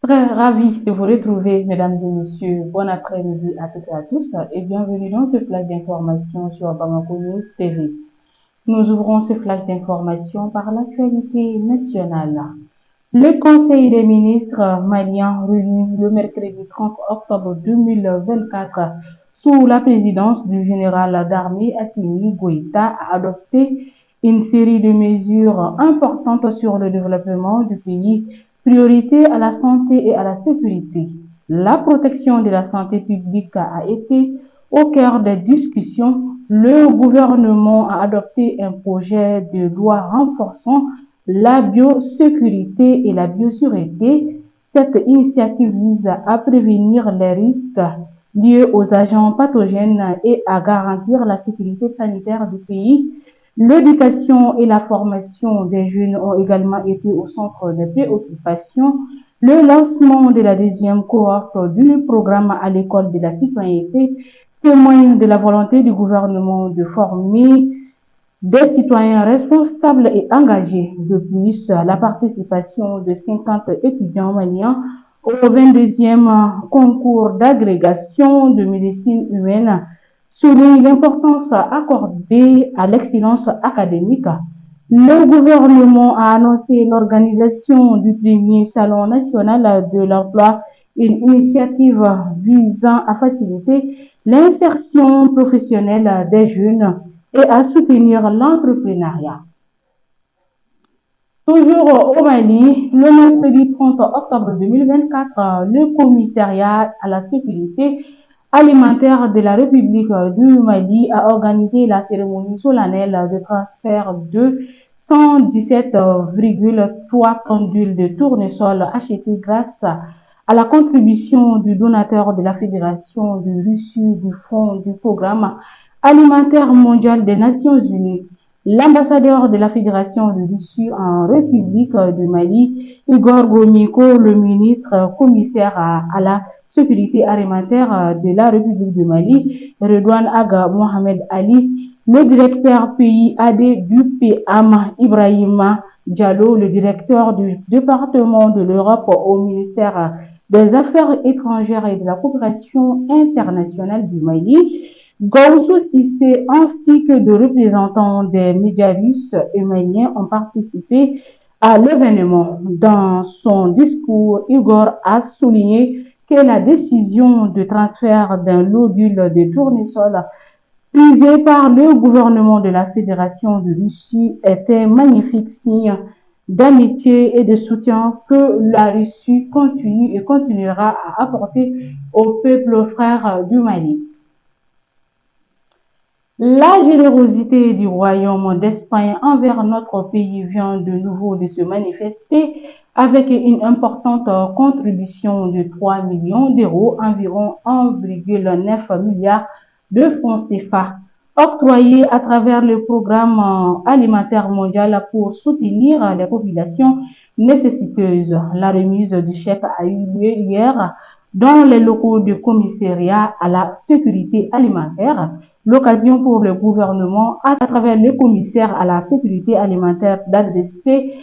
Très ravi de vous retrouver, mesdames et messieurs. Bon après-midi à toutes et à tous et bienvenue dans ce flash d'information sur Bamako News TV. Nous ouvrons ce flash d'information par l'actualité nationale. Le Conseil des ministres malien réuni le mercredi 30 octobre 2024 sous la présidence du général d'armée Assimi Goïta a adopté une série de mesures importantes sur le développement du pays, priorité à la santé et à la sécurité. La protection de la santé publique a été au cœur des discussions. Le gouvernement a adopté un projet de loi renforçant la biosécurité et la biosécurité. Cette initiative vise à prévenir les risques liés aux agents pathogènes et à garantir la sécurité sanitaire du pays. L'éducation et la formation des jeunes ont également été au centre des préoccupations. Le lancement de la deuxième cohorte du programme à l'école de la citoyenneté témoigne de la volonté du gouvernement de former des citoyens responsables et engagés. De plus, la participation de 50 étudiants maliens au 22e concours d'agrégation de médecine humaine souligne l'importance accordée à l'excellence académique. Le gouvernement a annoncé l'organisation du premier Salon national de l'emploi, une initiative visant à faciliter l'insertion professionnelle des jeunes et à soutenir l'entrepreneuriat. Toujours au Mali, le mercredi 30 octobre 2024, le commissariat à la sécurité alimentaire de la République du Mali a organisé la cérémonie solennelle de transfert de 117,3 tonnes d'huile de tournesol achetées grâce à la contribution du donateur de la Fédération de Russie du Fonds du Programme alimentaire mondial des Nations Unies. L'ambassadeur de la Fédération de Russie en République du Mali, Igor Gomiko, le ministre commissaire à la sécurité alimentaire de la République du Mali, Redouane Aga Mohamed Ali, le directeur pays AD du PAM, Ibrahima Diallo, le directeur du département de l'Europe au ministère des Affaires étrangères et de la coopération internationale du Mali, Gaussou Cissé ainsi que de représentants des médias russes et maliens ont participé à l'événement. Dans son discours, Igor a souligné que la décision de transfert d'un lot d'huile de tournesol prise par le gouvernement de la Fédération de Russie est un magnifique signe d'amitié et de soutien que la Russie continue et continuera à apporter au peuple frère du Mali. La générosité du Royaume d'Espagne envers notre pays vient de nouveau de se manifester avec une importante contribution de 3 millions d'euros, environ 1,9 milliard de francs CFA, octroyés à travers le programme alimentaire mondial pour soutenir les populations nécessiteuses. La remise du chèque a eu lieu hier dans les locaux du commissariat à la sécurité alimentaire, l'occasion pour le gouvernement, à travers le commissaire à la sécurité alimentaire, d'adresser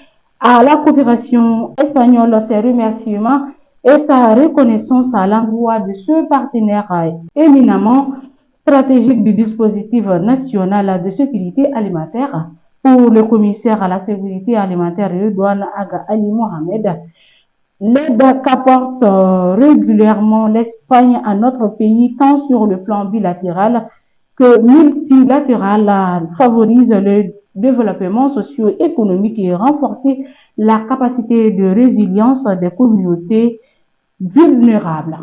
à la coopération espagnole ses remerciements et sa reconnaissance à l'endroit de ce partenaire éminemment stratégique du dispositif national de sécurité alimentaire. Pour le commissaire à la sécurité alimentaire, Redouane Aga Ali Mohamed, l'aide qu'apporte régulièrement l'Espagne à notre pays, tant sur le plan bilatéral que multilatéral, favorise le développement socio-économique et renforcer la capacité de résilience des communautés vulnérables.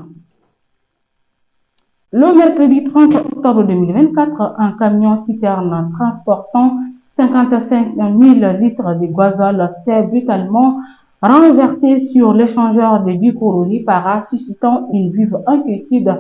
Le mercredi 30 octobre 2024, un camion citerne transportant 55 000 litres de gazole s'est brutalement renversé sur l'échangeur de Ducoroni Para, suscitant une vive inquiétude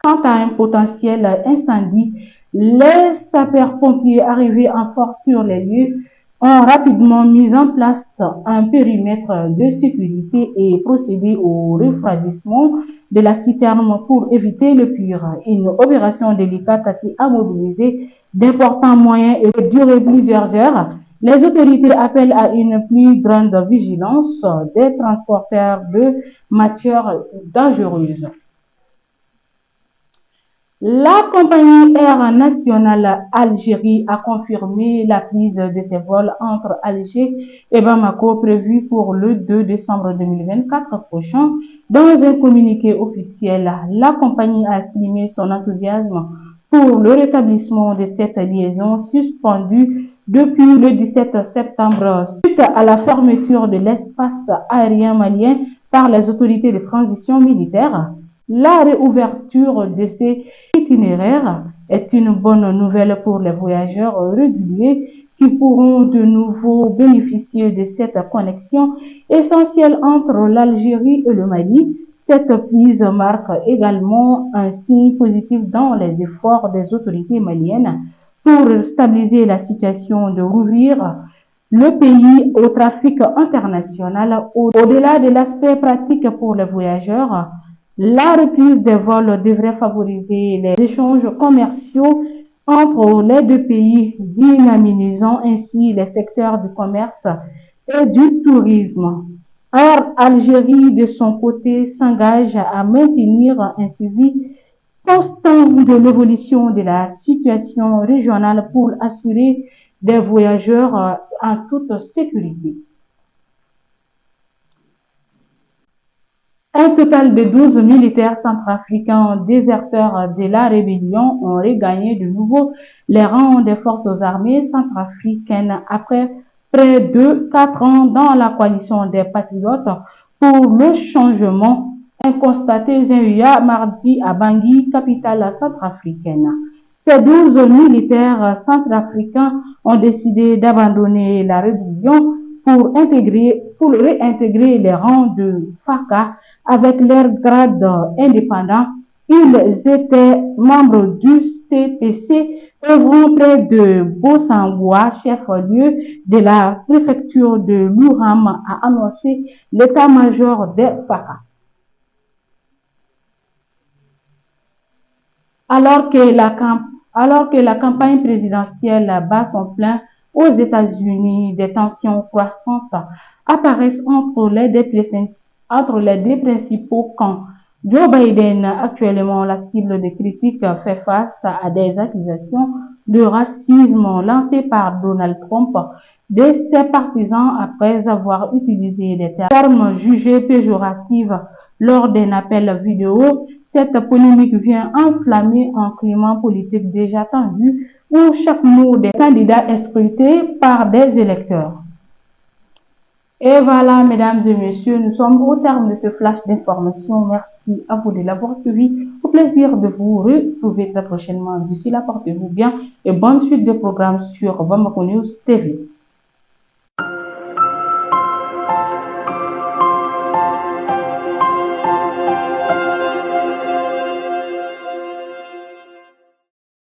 quant à un potentiel incendie. Les sapeurs-pompiers arrivés en force sur les lieux ont rapidement mis en place un périmètre de sécurité et procédé au refroidissement de la citerne pour éviter le pire. Une opération délicate qui a mobilisé d'importants moyens et duré plusieurs heures. Les autorités appellent à une plus grande vigilance des transporteurs de matières dangereuses. La compagnie Air Nationale Algérie a confirmé la prise de ses vols entre Alger et Bamako prévus pour le 2 décembre 2024 prochain. Dans un communiqué officiel, la compagnie a exprimé son enthousiasme pour le rétablissement de cette liaison suspendue depuis le 17 septembre suite à la fermeture de l'espace aérien malien par les autorités de transition militaire. La réouverture de ces itinéraires est une bonne nouvelle pour les voyageurs réguliers qui pourront de nouveau bénéficier de cette connexion essentielle entre l'Algérie et le Mali. Cette prise marque également un signe positif dans les efforts des autorités maliennes pour stabiliser la situation, de rouvrir le pays au trafic international. Au-delà de l'aspect pratique pour les voyageurs, la reprise des vols devrait favoriser les échanges commerciaux entre les deux pays, dynamisant ainsi les secteurs du commerce et du tourisme. Air Algérie, de son côté, s'engage à maintenir un suivi constant de l'évolution de la situation régionale pour assurer des voyageurs en toute sécurité. Un total de 12 militaires centrafricains déserteurs de la rébellion ont regagné de nouveau les rangs des forces armées centrafricaines après près de 4 ans dans la coalition des patriotes pour le changement, constaté Zéuya mardi à Bangui, capitale centrafricaine. Ces 12 militaires centrafricains ont décidé d'abandonner la rébellion pour réintégrer les rangs de FACA avec leur grade indépendant. Ils étaient membres du CPC, œuvrant près de Bossangoa, chef-lieu de la préfecture de l'Ouham, a annoncé l'état-major des FACA. Alors que la campagne présidentielle bat son plein aux États-Unis, des tensions croissantes apparaissent entre les deux principaux camps. Joe Biden, actuellement la cible des critiques, fait face à des accusations de racisme lancées par Donald Trump de ses partisans après avoir utilisé des termes jugés péjoratifs lors d'un appel vidéo. Cette polémique vient enflammer un climat politique déjà tendu où chaque mot des candidats est scruté par des électeurs. Et voilà, mesdames et messieurs, nous sommes au terme de ce flash d'information. Merci à vous de l'avoir suivi. Au plaisir de vous retrouver très prochainement. D'ici là, portez-vous bien et bonne suite de programmes sur Bamako News TV.